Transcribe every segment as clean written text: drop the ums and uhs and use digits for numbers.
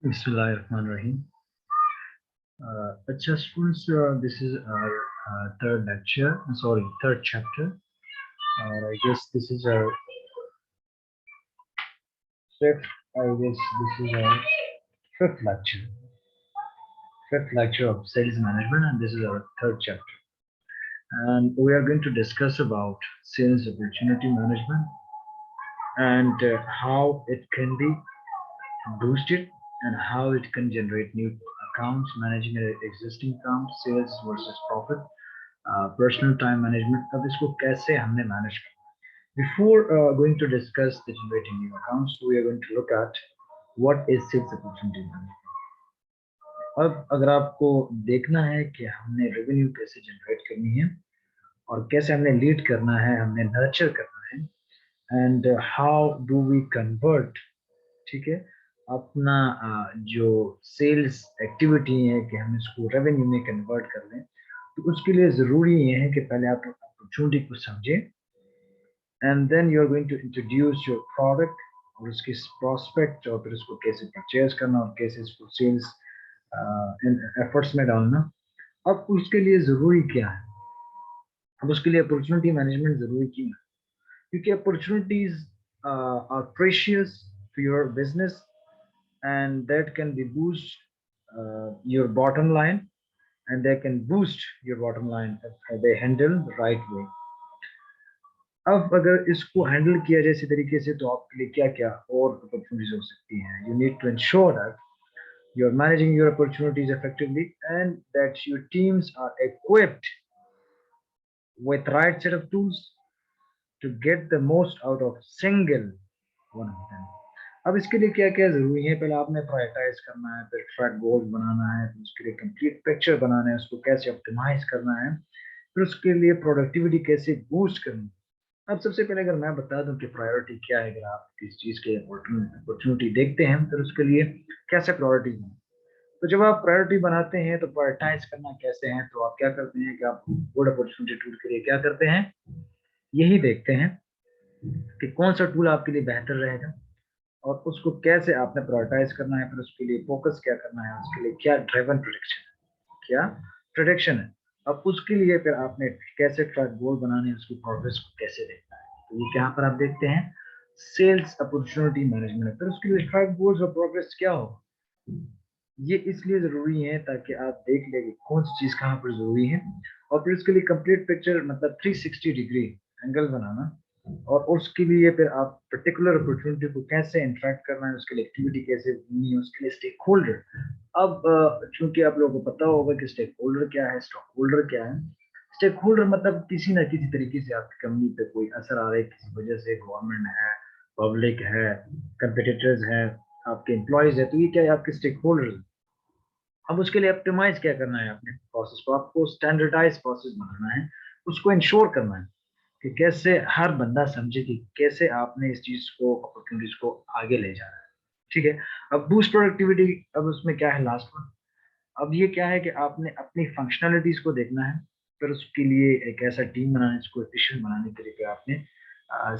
Bismillahirrahmanirrahim. Acha students, this is our third lecture. Sorry, third chapter. I guess this is our fifth. I guess this is our fifth lecture. Fifth lecture of sales management, and this is our third chapter. And we are going to discuss about sales opportunity management and how it can be boosted and how it can generate new accounts, managing existing accounts, sales versus profit, personal time management अब इसको कैसे हमने manage करना before going to discuss the generating new accounts we are going to look at what is sales opportunity management. अब अगर आपको देखना है कि हमने रेवेन्यू कैसे जनरेट करनी है और कैसे हमने लीड करना है, हमने नर्चर करना है and how do we convert, ठीक है, अपना जो सेल्स एक्टिविटी है कि हम इसको रेवेन्यू में कन्वर्ट कर लें, तो उसके लिए ज़रूरी ये है कि पहले आप अपॉर्चुनिटी को समझें and then you are going to introduce your product और उसकी प्रॉस्पेक्ट और फिर उसको कैसे परचेज करना और कैसे इसको सेल्स एफर्ट्स में डालना। अब उसके लिए ज़रूरी क्या है, अब उसके लिए अपॉर्चुनिटी मैनेजमेंट ज़रूरी क्यों है? क्योंकि opportunities are precious to your business and that can be boost your bottom line, and they can boost your bottom line if they handle the right way. अब अगर इसको हैंडल किया जाए इसी तरीके से तो आपके लिए क्या क्या और अपॉर्चुनिटीज हो सकती हैं। You need to ensure that you are managing your opportunities effectively and that your teams are equipped with right set of tools to get the most out of single one of them. अब इसके लिए क्या क्या जरूरी है, पहले आपने prioritise करना है, फिर ट्रैक गोल बनाना है, फिर उसके लिए कंप्लीट पिक्चर बनाना है, उसको कैसे ऑप्टिमाइज करना है, फिर उसके लिए प्रोडक्टिविटी कैसे बूस्ट करनी है। अब सबसे पहले अगर मैं बता दूं कि प्रायोरिटी क्या है, अगर आप किसी चीज के अपॉर्चुनिटी देखते हैं फिर उसके लिए कैसे प्रायोरिटी बनाए। तो जब आप प्रायोरिटी बनाते हैं तो प्रायोरिटाइज करना कैसे है, तो आप क्या करते हैं कि आप गुड अपॉर्चुनिटी टूल के लिए क्या करते हैं, यही देखते हैं कि कौन सा टूल आपके लिए बेहतर रहेगा और उसको कैसे आपने प्रायोरिटाइज करना है, फिर उसके लिए फोकस क्या करना है, उसके लिए क्या ड्राइवन प्रोडक्शन है, क्या प्रोडक्शन है। अब उसके लिए फिर आपने कैसे ट्रैक गोल बनाने हैं, उसकी प्रोग्रेस को कैसे देखना है, तो ये यहाँ पर आप देखते हैं सेल्स अपॉर्चुनिटी मैनेजमेंट। फिर उसके लिए ट्रैक गोल्स और प्रोग्रेस क्या हो, ये इसलिए जरूरी है ताकि आप देख ले कि कौन सी चीज कहाँ पर जरूरी है और फिर उसके लिए कंप्लीट पिक्चर मतलब 360 डिग्री एंगल बनाना और उसके लिए फिर आप पर्टिकुलर अपॉर्चुनिटी को कैसे इंटरेक्ट करना है, उसके लिए एक्टिविटी कैसे करनी है, उसके लिए स्टेक होल्डर। अब चूंकि आप लोगों को पता होगा कि स्टेक होल्डर क्या है, स्टॉक होल्डर क्या है। स्टेक होल्डर मतलब किसी ना किसी तरीके से आपकी कंपनी पे कोई असर आ रहा है किसी वजह से, गवर्नमेंट है, पब्लिक है, कंपिटिटर्स है, आपके एम्प्लॉयज है, तो ये क्या है, आपके स्टेक होल्डर। अब उसके लिए ऑप्टिमाइज क्या करना है, अपने प्रोसेस को आपको स्टैंडर्डाइज प्रोसेस बनाना है, उसको इंश्योर करना है कि कैसे हर बंदा समझे कि कैसे आपने इस चीज को, अपॉर्चुनिटीज को आगे ले जाना है। ठीक है, अब बूस्ट प्रोडक्टिविटी, अब उसमें क्या है लास्ट में, अब ये क्या है कि आपने अपनी फंक्शनलिटीज को देखना है, फिर उसके लिए एक ऐसा टीम बनाना है जिसको एफिशिएंट बनाने के लिए आपने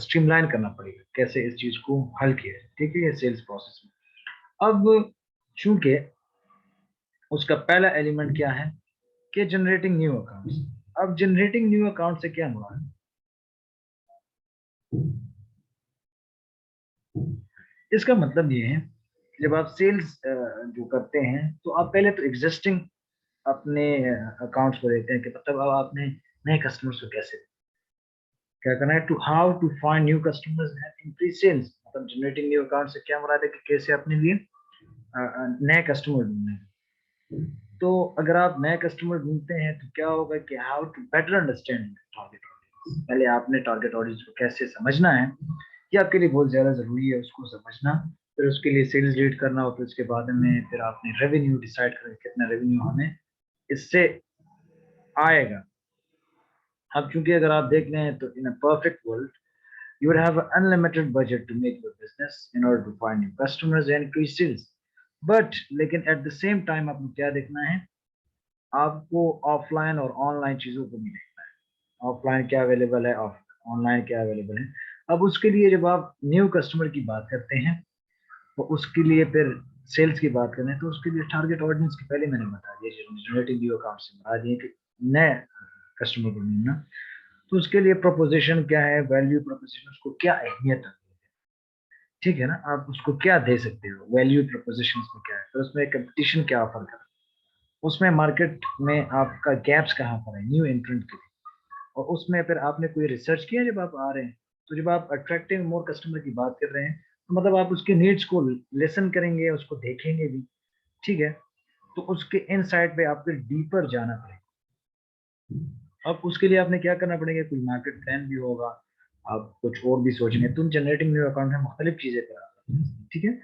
स्ट्रीमलाइन करना पड़ेगा, कैसे इस चीज को हल किया है। ठीक है, ये सेल्स प्रोसेस में। अब चूंकि उसका पहला एलिमेंट क्या है कि जनरेटिंग न्यू अकाउंट्स। अब जनरेटिंग न्यू अकाउंट से क्या हुआ है, इसका मतलब ये है कि जब आप सेल्स जो करते हैं तो आप पहले तो एग्जिस्टिंग अपने अकाउंट्स को देखते हैं कि मतलब अब आपने नए कस्टमर्स को कैसे क्या करना है, to how to find new customers and increase sales. मतलब जनरेटिंग न्यू अकाउंट से क्या मुराद है कि कैसे अपने लिए नए कस्टमर ढूंढने हैं। तो अगर आप नए कस्टमर ढूंढते हैं तो क्या होगा कि how to better understand target audience, पहले आपने टारगेट ऑडियंस को कैसे समझना है, ये आपके लिए बहुत ज्यादा जरूरी है उसको समझना। फिर उसके लिए सेल्स लीड करना और फिर उसके बाद में फिर आपने रेवेन्यू डिसाइड करें कितना रेवेन्यू हमें इससे आएगा। अब चूंकि अगर आप देख रहे हैं तो in a perfect world you would have an unlimited budget to make your business in order to find new customers and increase sales, but लेकिन at the same time आपको क्या देखना है, आपको ऑफलाइन और ऑनलाइन चीजों को भी देखना है, ऑफलाइन क्या अवेलेबल है, ऑनलाइन क्या अवेलेबल है। अब उसके लिए जब आप न्यू कस्टमर की बात करते हैं तो उसके लिए फिर सेल्स की बात करें तो उसके लिए टारगेट ऑडियंस की पहले मैंने बता दिया, जनरेटिंग न्यू अकाउंट से बता दिए कि नए कस्टमर को ढूंढना। तो उसके लिए प्रोपोजिशन क्या है, वैल्यू प्रोपोजिशन, उसको क्या अहमियत है, ठीक है ना, आप उसको क्या दे सकते हो, वैल्यू प्रोपोजिशन में क्या है, फिर उसमें कंपटीशन क्या ऑफर कर, उसमें मार्केट में आपका गैप्स कहाँ पर है न्यू एंट्रेंट के लिए, और उसमें फिर आपने कोई रिसर्च किया जब आप आ रहे हैं। तो जब आप अट्रैक्टिव मोर कस्टमर की बात कर रहे हैं तो मतलब आप उसके नीड्स को लिसन करेंगे, उसको देखेंगे भी, ठीक है। तो उसके इनसाइड पे आपको डीपर जाना पड़ेगा। अब उसके लिए आपने क्या करना पड़ेगा, कोई मार्केट प्लान भी होगा, आप कुछ और भी सोचेंगे। तुम जनरेटिंग न्यू अकाउंट में मुख्तलिफ चीजें करा, ठीक है।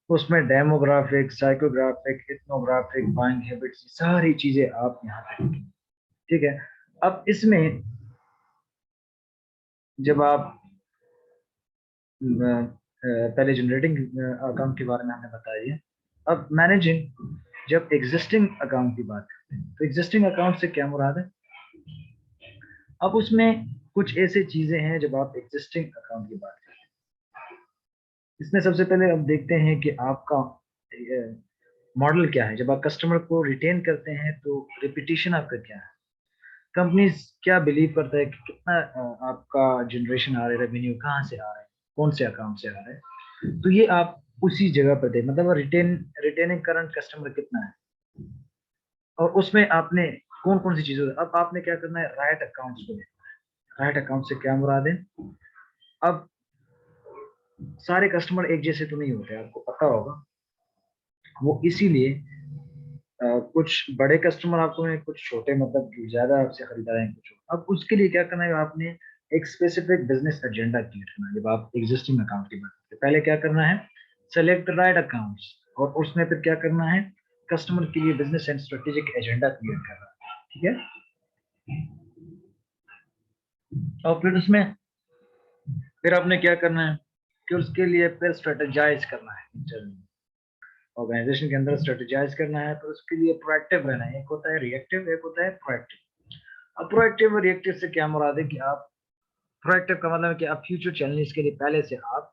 उसमें demographic, psychographic, ethnographic, buying habits, सारी चीजें आप यहाँ पे, ठीक है। अब इसमें जब आप पहले जनरेटिंग अकाउंट के बारे में हमने बता दिया। अब मैनेजिंग, जब एग्जिस्टिंग अकाउंट की बात करते हैं तो एग्जिस्टिंग अकाउंट से क्या मुराद है। अब उसमें कुछ ऐसे चीजें हैं जब आप एग्जिस्टिंग अकाउंट की बात करते हैं, इसमें सबसे पहले अब देखते हैं कि आपका मॉडल क्या है। जब आप कस्टमर को रिटेन करते हैं तो रिपीटिशन आपका क्या है, कंपनी क्या बिलीव करता है कि कितना आपका जनरेशन आ रहा है, रेवेन्यू कहाँ से आ रहा है, कौन से अकाउंट से आ रहा है। तो ये आप उसी जगह पर दे, मतलब रिटेनिंग करंट कस्टमर कितना है, और उसमें आपने कौन कौन सी चीजें, अब आपने क्या करना है, राइट अकाउंट्स को देखना है। राइट अकाउंट से क्या मुराद है, अब सारे कस्टमर एक जैसे तो नहीं होते, आपको पता होगा। वो इसीलिए कुछ बड़े कस्टमर आपको हैं, कुछ छोटे, मतलब ज्यादा आपसे खरीदार हैं कुछ। अब उसके लिए क्या करना है, आपने एक स्पेसिफिक बिजनेस एजेंडा क्रिएट करना है। जब आप एग्जिस्टिंग अकाउंट की बात करते हैं, पहले क्या करना है, सेलेक्ट राइट अकाउंट्स, और उसमें फिर क्या करना है, कस्टमर के लिए business and strategic agenda create करना है, ठीक है। और फिर उसमें फिर आपने क्या करना है कि उसके लिए फिर स्ट्रेटेजाइज करना है इंटरनली, ऑर्गेनाइजेशन के अंदर स्ट्रेटेजाइज करना है। तो उसके लिए प्रोएक्टिव रहना है, एक होता है रिएक्टिव, एक होता है प्रोएक्टिव। अब प्रोएक्टिव और रिएक्टिव से क्या मुराद है कि आप, प्रोएक्टिव का मतलब है कि आप फ्यूचर चैलेंजेस के लिए पहले से आप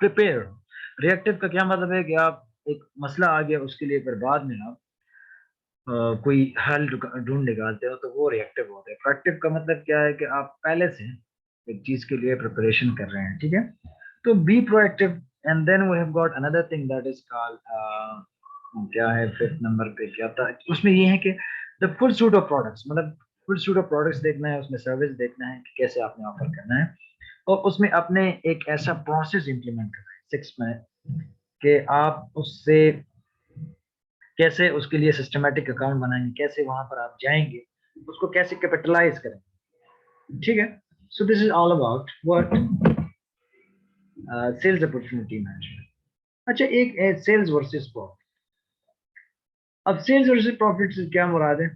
प्रिपेयर हो। रिएक्टिव का क्या मतलब है कि आप, एक मसला आ गया उसके लिए फिर बाद में आप कोई हल ढूंढ निकालते हो, तो वो रिएक्टिव होता है। प्रोएक्टिव का मतलब क्या है कि आप पहले से एक चीज के लिए प्रिपरेशन कर रहे हैं, ठीक है। तो be proactive, and then we have got another thing that is called, क्या है फिफ्थ नंबर पे क्या था, उसमें ये है कि the full suit of products, मतलब फुल सूट ऑफ प्रोडक्ट्स देखना है, उसमें सर्विस देखना है कि कैसे आपने ऑफर करना है, और उसमें अपने एक ऐसा प्रोसेस इंप्लीमेंट करना है 6 में, कि आप उससे कैसे उसके लिए सिस्टमेटिक अकाउंट बनाएंगे, कैसे वहां पर आप जाएंगे, उसको कैसे कैपिटलाइज करेंगे, ठीक है। So this is all about what sales opportunity management. अच्छा, एक सेल्स वर्सेस प्रॉफिट। अब सेल्स वर्सेस प्रॉफिट से क्या मुराद है,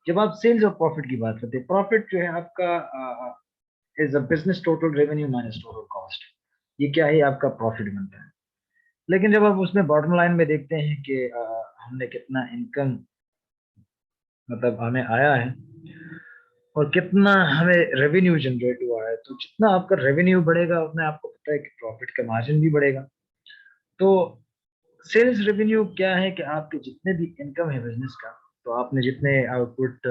जब आप सेल्स और प्रॉफिट की बात करते हैं, प्रॉफिट जो है आपका is a business total revenue minus total cost, ये क्या है, आपका प्रॉफिट बनता है। लेकिन जब आप उसमें बॉटम लाइन में देखते हैं कि हमने कितना इनकम, मतलब हमें आया है, और कितना हमें रेवेन्यू जनरेट हुआ है, तो जितना आपका रेवेन्यू बढ़ेगा उतना आपको पता है कि प्रॉफिट का मार्जिन भी बढ़ेगा। तो सेल्स रेवेन्यू क्या है कि आपके जितने भी इनकम है बिजनेस का, तो आपने जितने आउटपुट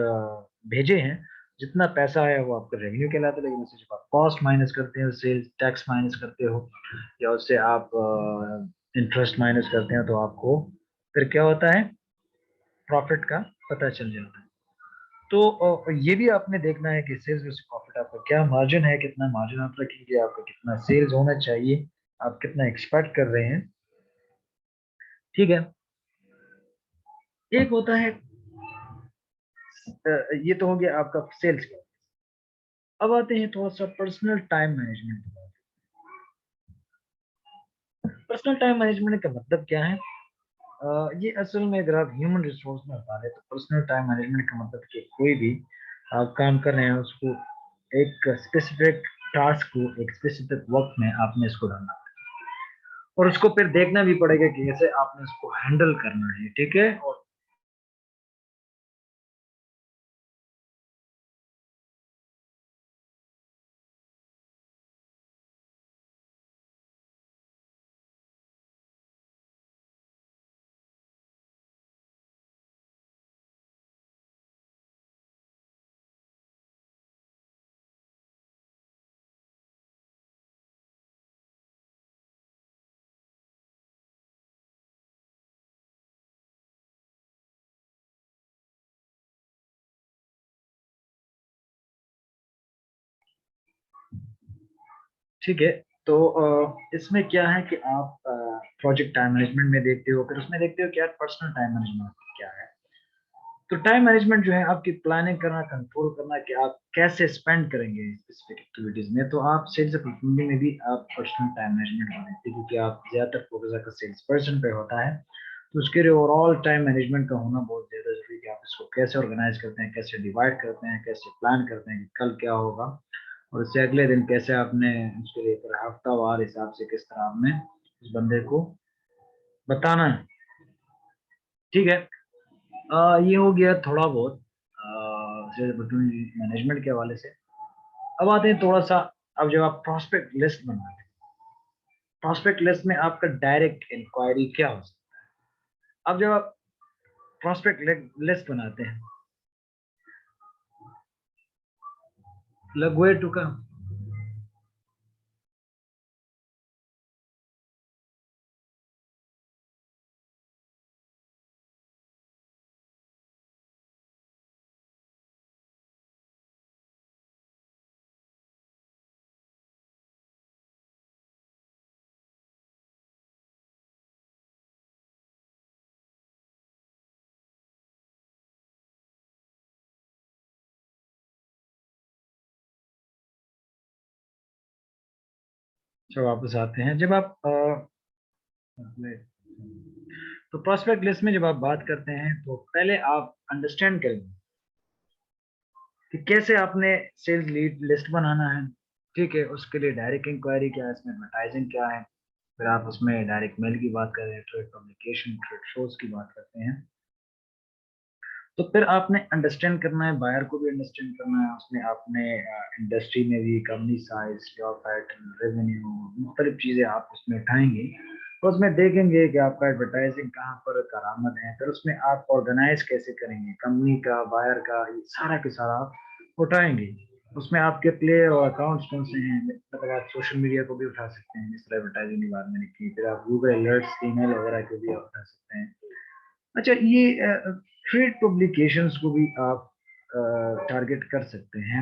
भेजे हैं, जितना पैसा आया वो आपका रेवेन्यू कहलाता है। लेकिन उससे जब आप कॉस्ट माइनस करते हो, सेल्स टैक्स माइनस करते हो, या उससे आप इंटरेस्ट माइनस करते हैं, तो आपको फिर क्या होता है, प्रॉफिट का पता चल जाता है। तो ये भी आपने देखना है कि सेल्स वर्सेस प्रॉफिट, आपका क्या मार्जिन है, कितना मार्जिन आप रखेंगे, आपका कितना सेल्स होना चाहिए, आप कितना एक्सपेक्ट कर रहे हैं, ठीक है। एक होता है ये तो हो गया आपका सेल्स का। अब आते हैं थोड़ा सा personal time management. Personal time management का मतलब क्या है, ये असल में अगर आप ह्यूमन रिसोर्स में बता रहे हैं, तो पर्सनल टाइम मैनेजमेंट का मतलब कि कोई भी आप काम कर रहे हैं उसको, एक स्पेसिफिक टास्क को एक स्पेसिफिक वक्त में आपने इसको डालना है, और उसको फिर देखना भी पड़ेगा कि कैसे आपने उसको हैंडल करना है, ठीक है। और ठीक है। तो इसमें क्या है कि आप प्रोजेक्ट टाइम मैनेजमेंट में देखते हो, फिर उसमें देखते हो कि यार पर्सनल टाइम मैनेजमेंट क्या है। तो टाइम मैनेजमेंट जो है आपकी प्लानिंग करना, कंट्रोल करना कि आप कैसे स्पेंड करेंगे स्पेसिफिक एक्टिविटीज में। तो आप सेल्स अपॉर्चुनिटी में भी आप पर्सनल टाइम मैनेजमेंट कर देखते हैं, क्योंकि आप ज्यादातर फोकस अगर सेल्स पर्सन पे होता है, तो उसके लिए ओवरऑल टाइम मैनेजमेंट का होना बहुत ज्यादा जरूरी है कि आप इसको कैसे ऑर्गेनाइज करते हैं, कैसे डिवाइड करते हैं, कैसे प्लान करते हैं कि कल क्या होगा, और उससे अगले दिन कैसे आपने उसके लिए फिर हफ्तावार हिसाब से किस तरह आपने उस बंदे को बताना है। ठीक है। ये हो गया थोड़ा बहुत सेल्स अपॉर्चुनिटी मैनेजमेंट के हवाले से। अब आते हैं थोड़ा सा, अब जब आप प्रोस्पेक्ट लिस्ट बनाते हैं, प्रोस्पेक्ट लिस्ट में आपका डायरेक्ट इंक्वायरी क्या हो सकता है। अब जब आप प्रोस्पेक्ट लिस्ट बनाते हैं, लगवे टुका, जब वापस आते हैं, जब आप तो प्रोस्पेक्ट लिस्ट में जब आप बात करते हैं, तो पहले आप अंडरस्टैंड करेंगे कि कैसे आपने सेल्स लीड लिस्ट बनाना है। ठीक है, उसके लिए डायरेक्ट इंक्वायरी क्या है, इसमें एडवर्टाइजिंग क्या है, फिर आप उसमें डायरेक्ट मेल की बात करें, ट्रेड पब्लिकेशन, ट्रेड शोज की बात करते हैं। तो फिर आपने अंडरस्टैंड करना है, बायर को भी अंडरस्टैंड करना है, उसमें आपने इंडस्ट्री में भी company size, job title, revenue, मुख्तलिफ चीज़ें आप उसमें उठाएंगे। तो उसमें देखेंगे कि आपका एडवर्टाइजिंग कहाँ पर करामद है, फिर उसमें आप ऑर्गेनाइज कैसे करेंगे कंपनी का, बायर का, ये सारा के सारा आप उठाएंगे। उसमें आपके प्लेयर और अकाउंट्स कौन से हैं, मतलब आप सोशल मीडिया को भी उठा सकते हैं, जिस तरह एडवर्टाइजिंग की बात मैंने की, फिर आप गूगल अलर्ट्स, ईमेल वगैरह को भी आप उठा सकते हैं। अच्छा, ये ट्रेड पब्लिकेशंस को भी आप टारगेट कर सकते हैं।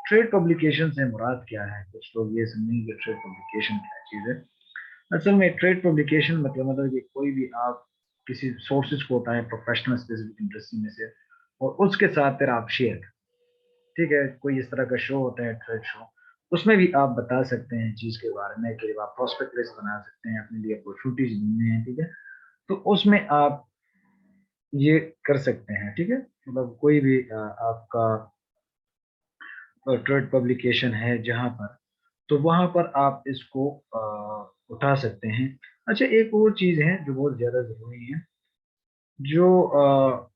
ट्रेड पब्लिकेशन से मुराद क्या है, कुछ लोग ये समझेंगे कि ट्रेड पब्लिकेशन क्या चीज़ है। असल में ट्रेड पब्लिकेशन मतलब कि कोई भी आप किसी सोर्सेज को उठाएं प्रोफेशनल स्पेसिफिक इंडस्ट्री में से, और उसके साथ फिर आप शेयर करें। ठीक है, कोई इस तरह का शो होता है ट्रेड शो, उसमें भी आप बता सकते हैं चीज़ के बारे में कि आप प्रोस्पेक्ट लिस्ट बना सकते हैं, अपने लिए अपॉर्चुनिटीज ढूंढनी है। ठीक है, तो उसमें आप ये कर सकते हैं। ठीक है, मतलब कोई भी आपका ट्रेड पब्लिकेशन है जहां पर, तो वहां पर आप इसको उठा सकते हैं। अच्छा, एक और चीज है जो बहुत ज्यादा जरूरी है, जो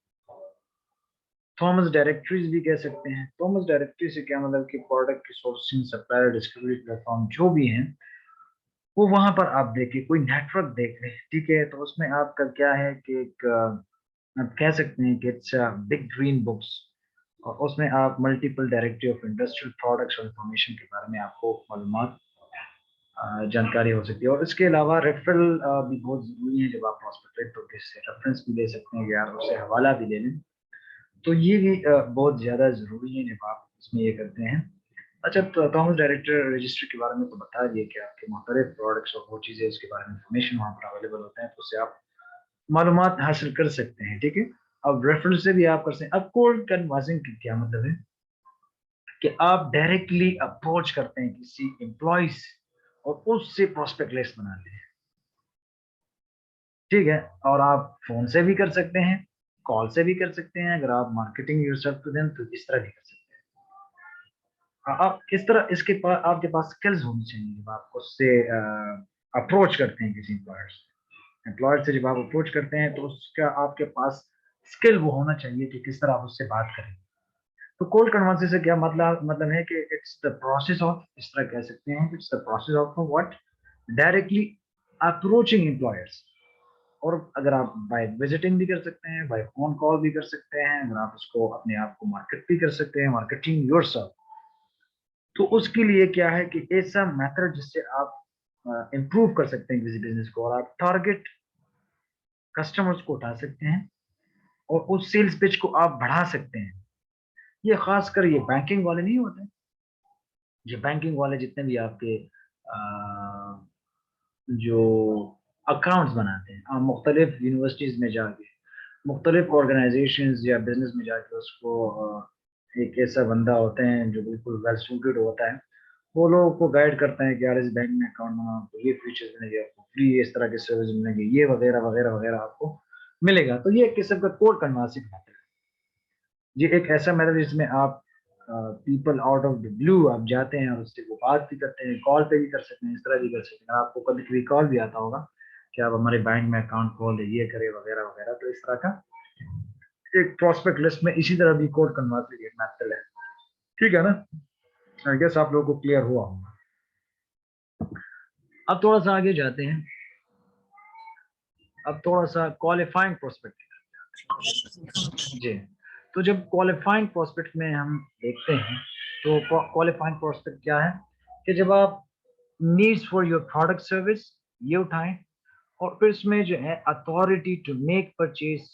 थॉमस डायरेक्टरीज भी कह सकते हैं। थॉमस डायरेक्टरी से क्या मतलब कि प्रोडक्ट की सोर्सिंग, सप्लायर, डिस्ट्रीब्यूटर प्लेटफॉर्म जो भी हैं, वो वहां पर आप देखिए, कोई नेटवर्क देख रहे हैं। ठीक है, तो उसमें आपका क्या है कि एक आप कह सकते हैं कि इट्स बिग ग्रीन बुक्स, और उसमें आप multiple directory of industrial products और इंफॉर्मेशन के बारे में आपको मालूमात जानकारी हो सकती है। और इसके अलावा रेफरल भी बहुत जरूरी है। जब आप हॉस्पिटल तो किससे रेफरेंस भी ले सकते हैं, यार उससे हवाला भी ले लें, तो ये भी बहुत ज्यादा जरूरी है जब आप इसमें ये करते हैं। अच्छा, तो थॉमस डायरेक्टर रजिस्ट्री के बारे में तो बता दिए कि आपके मुख्तलिफ प्रोडक्ट्स और वो चीज़ें उसके बारे में इंफॉर्मेशन वहाँ पर अवेलेबल होते हैं, तो उससे आप मालूमात हासिल कर सकते हैं। ठीक है, अब रेफरेंस से भी आप कर सकते हैं। अब कोल्ड कन्वर्सिंग का क्या मतलब है कि आप डायरेक्टली अप्रोच करते हैं किसी एम्प्लॉय और उससे प्रोस्पेक्ट लिस्ट बनाते हैं। ठीक है, और आप फोन से भी कर सकते हैं, कॉल से भी कर सकते हैं, अगर आप मार्केटिंग योरसेल्फ टू देम तो इस तरह भी कर सकते हैं। आप किस तरह इसके पास आपके पास स्किल्स होनी चाहिए जब आप उससे अप्रोच करते हैं किसी एम्प्लॉयर से जब आप अप्रोच करते हैं, तो उसका आपके पास स्किल वो होना चाहिए कि किस तरह आप उससे बात करें। तो कोल्ड कन्वर्सेशन से क्या मतलब है कि इट्स द प्रोसेस ऑफ, इस तरह कह सकते हैं, it's the process of what, directly approaching employers. और अगर आप बाय विजिटिंग भी कर सकते हैं, बाय फोन कॉल भी कर सकते हैं, अगर आप उसको अपने आप को मार्केट भी कर सकते हैं, मार्केटिंग योरसेल्फ। तो उसके लिए क्या है कि ऐसा मेथड जिससे आप इंप्रूव कर सकते हैं किसी बिजनेस को, और आप टारगेट कस्टमर्स को उठा सकते हैं, और उस सेल्स पिच को आप बढ़ा सकते हैं। ये खासकर ये बैंकिंग वाले नहीं होते, ये बैंकिंग वाले जितने भी आपके जो अकाउंट्स बनाते हैं, आप मुख्तलिफ यूनिवर्सिटीज़ में जाके, मुख्तलिफ ऑर्गेनाइजेशंस या बिजनेस में जाके उसको एक ऐसा बंदा होते हैं जो बिल्कुल वेल सूटेड होता है, वो लोगों को गाइड करते हैं कि यार इस बैंक में अकाउंट बनाओ तो ये फीचर्स मिलेंगे आपको, फ्री इस तरह की सर्विस मिलेंगी, ये वगैरह वगैरह वगैरह आपको मिलेगा। तो ये एक किस्म का कोड कन्वर्सिंग मेथड है। ये एक ऐसा मेथड जिसमें आप people out of the blue आप जाते हैं और उससे वो बात भी करते हैं, कॉल पे भी कर सकते हैं, इस तरह भी कर सकते हैं। आपको कभी कभी कॉल भी आता होगा कि आप हमारे बैंक में अकाउंट खोल ये करें वगैरह वगैरह। तो इस तरह का एक प्रोस्पेक्ट लिस्ट में इसी तरह भी कोड कन्वर्सिंग एक मेथड है। ठीक है ना? आई गेस आप लोगों को क्लियर हुआ होगा। अब थोड़ा सा आगे जाते हैं, अब थोड़ा सा क्वालिफाइंग प्रोस्पेक्ट जी। तो जब क्वालिफाइंग प्रोस्पेक्ट में हम देखते हैं तो क्वालिफाइंग प्रोस्पेक्ट क्या है कि जब आप needs for your product service ये उठाएं, और फिर इसमें जो है अथॉरिटी टू मेक परचेज।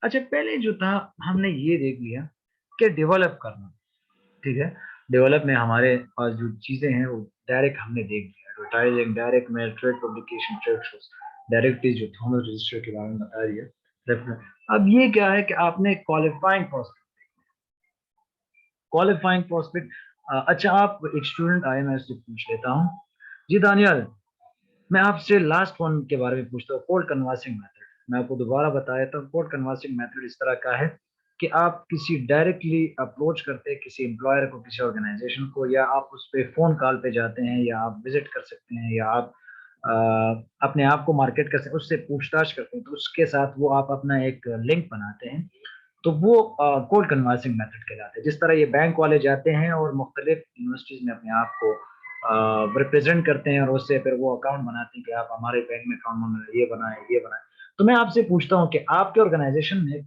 अच्छा, पहले जो था हमने ये देख लिया कि डेवलप करना, ठीक है। डेवलप में हमारे पास जो चीजें हैं वो डायरेक्ट हमने देख लिया, advertising, direct mail, trade publication, trade shows, directly जो थॉमस रजिस्टर के बारे में बता रही है। अब ये क्या है कि आपने क्वालिफाइंग प्रोस्पेक्ट, क्वालिफाइंग प्रोस्पेक्ट। अच्छा, आप एक स्टूडेंट आए, मैं उससे पूछ लेता हूँ। जी दानियल, मैं आपसे लास्ट वन के बारे में पूछता हूँ, कोड कन्वर्सिंग मेथड। मैं आपको दोबारा बताया था, कोड कन्वर्सिंग मेथड इस तरह का है कि आप किसी डायरेक्टली अप्रोच करते हैं किसी एम्प्लॉयर को, किसी ऑर्गेनाइजेशन को, या आप उस पर फोन कॉल पे जाते हैं, या आप विजिट कर सकते हैं, या आप अपने आप को मार्केट कर सकते हैं, उससे पूछताछ करते हैं, तो उसके साथ वो आप अपना एक लिंक बनाते हैं। तो वो कोड कन्वर्सिंग मेथड कहलाते हैं। जिस तरह ये बैंक वाले जाते हैं और मुख्तलिफ यूनिवर्सिटीज में अपने आप को रिप्रेजेंट करते हैं और उससे फिर वो अकाउंट बनाते हैं कि आप हमारे बैंक में अकाउंट बनाए, ये बनाए, ये बनाए। तो मैं आपसे पूछता हूँ कि आपके ऑर्गेनाइजेशन में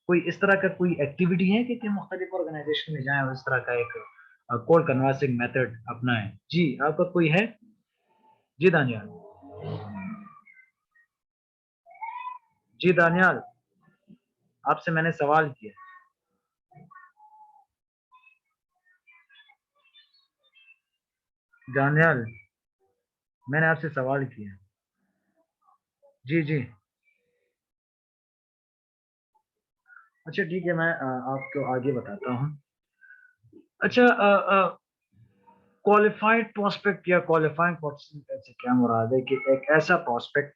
कोई इस तरह का कोई एक्टिविटी है कि मुख्तलिफ ऑर्गेनाइजेशन में जाए और इस तरह का एक कोड कन्वर्सिंग मेथड अपनाएं? जी, आपका कोई है? जी दानियाल। जी दानियाल, आपसे मैंने सवाल किया। दानियाल, मैंने आपसे सवाल किया। जी जी। अच्छा ठीक है, मैं आपको आगे बताता हूँ। अच्छा, क्वालिफाइड प्रोस्पेक्ट या क्वालिफाइंग प्रोस्पेक्ट से क्या मुराद है कि एक ऐसा प्रोस्पेक्ट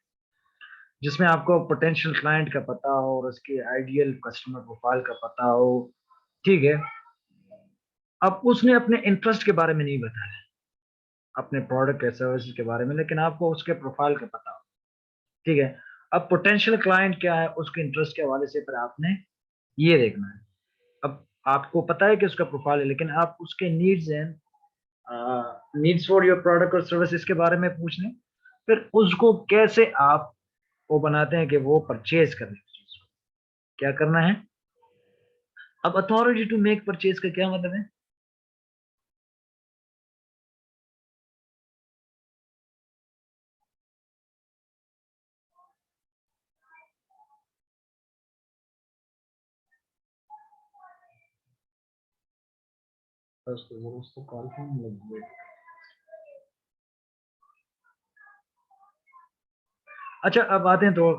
जिसमें आपको पोटेंशियल क्लाइंट का पता हो और उसके आइडियल कस्टमर प्रोफाइल का पता हो, ठीक है। अब उसने अपने इंटरेस्ट के बारे में नहीं बताया, अपने प्रोडक्ट या सर्विस के बारे में, लेकिन आपको उसके प्रोफाइल का पता हो, ठीक है। अब पोटेंशियल क्लाइंट क्या है, उसके इंटरेस्ट के हवाले से फिर आपने ये देखना है। अब आपको पता है कि उसका प्रोफाइल है, लेकिन आप उसके नीड्स हैं, नीड्स फॉर योर प्रोडक्ट और सर्विस इसके बारे में पूछ लें, फिर उसको कैसे आप वो बनाते हैं कि वो परचेज कर ले उस चीज को, क्या करना है। अब अथॉरिटी टू मेक परचेज का क्या मतलब है? अच्छा, अब आते हैं तो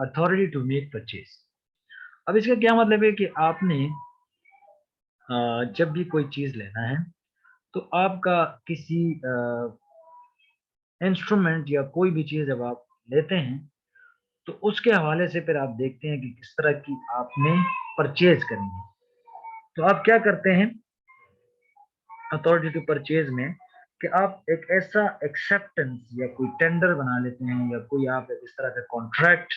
अथॉरिटी टू मेक परचेज। अब इसका क्या मतलब है कि आपने जब भी कोई चीज लेना है तो आपका किसी इंस्ट्रूमेंट या कोई भी चीज जब आप लेते हैं तो उसके हवाले से फिर आप देखते हैं कि किस तरह की आपने परचेज करनी है। तो आप क्या करते हैं अथॉरिटी टू परचेज में कि आप एक ऐसा एक्सेप्टेंस या कोई टेंडर बना लेते हैं, या कोई आप एक इस तरह का कॉन्ट्रैक्ट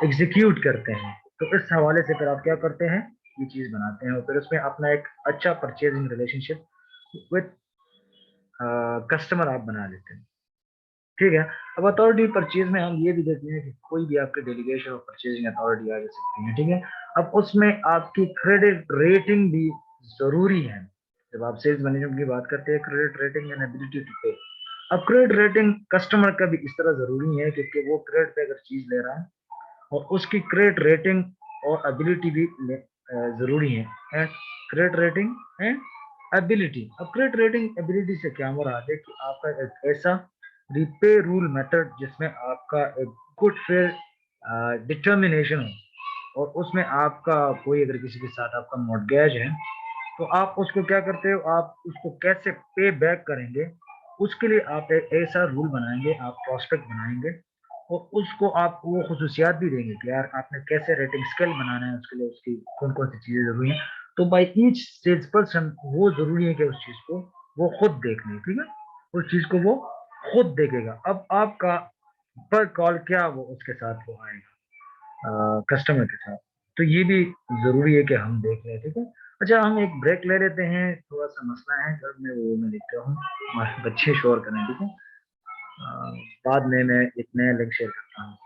एग्जीक्यूट करते हैं। तो इस हवाले से फिर आप क्या करते हैं, ये चीज बनाते हैं और फिर उसमें अपना एक अच्छा परचेजिंग रिलेशनशिप विद कस्टमर आप बना लेते हैं, ठीक है। अब अथॉरिटी परचेज में हम ये भी देखते हैं कि कोई भी आपके डेलीगेशन और परचेजिंग अथॉरिटी आ जा सकती है, ठीक है। अब उसमें आपकी क्रेडिट रेटिंग भी जरूरी है। जब आप सेल्स मैनेजमेंट की बात करते हैं, credit rating and ability to pay. अब क्रेडिट रेटिंग कस्टमर का भी इस तरह जरूरी है क्योंकि वो क्रेडिट पे अगर चीज ले रहा है और उसकी क्रेडिट रेटिंग और एबिलिटी भी जरूरी है। क्रेडिट रेटिंग है एबिलिटी, अब क्रेडिट रेटिंग एबिलिटी से क्या हो रहा है कि आपका एक ऐसा रिपे रूल मेथड जिसमें आपका एक गुड फेयर डिटर्मिनेशन हो, और उसमें आपका कोई अगर किसी के साथ आपका मॉर्गेज है तो आप उसको क्या करते हो, आप उसको कैसे पे बैक करेंगे, उसके लिए आप एक ऐसा रूल बनाएंगे, आप प्रोस्पेक्ट बनाएंगे, और उसको आप वो खसूसियात भी देंगे कि यार आपने कैसे रेटिंग स्केल बनाना है, उसके लिए उसकी कौन कौन सी चीजें जरूरी है। तो बाई ईच सेल्स पर्सन वो जरूरी है कि उस चीज को वो खुद देख ले, ठीक है, उस चीज को वो खुद देखेगा। अब आपका पर कॉल क्या वो उसके साथ वो आएगा कस्टमर के साथ, तो ये भी जरूरी है कि हम देख लें, ठीक है। अच्छा, हम एक ब्रेक ले लेते हैं, थोड़ा सा मसला है घर में, वो मैं देखता हूँ, हमारे बच्चे शोर करें, ठीक है। बाद में मैं एक नया लिंक शेयर करता हूँ।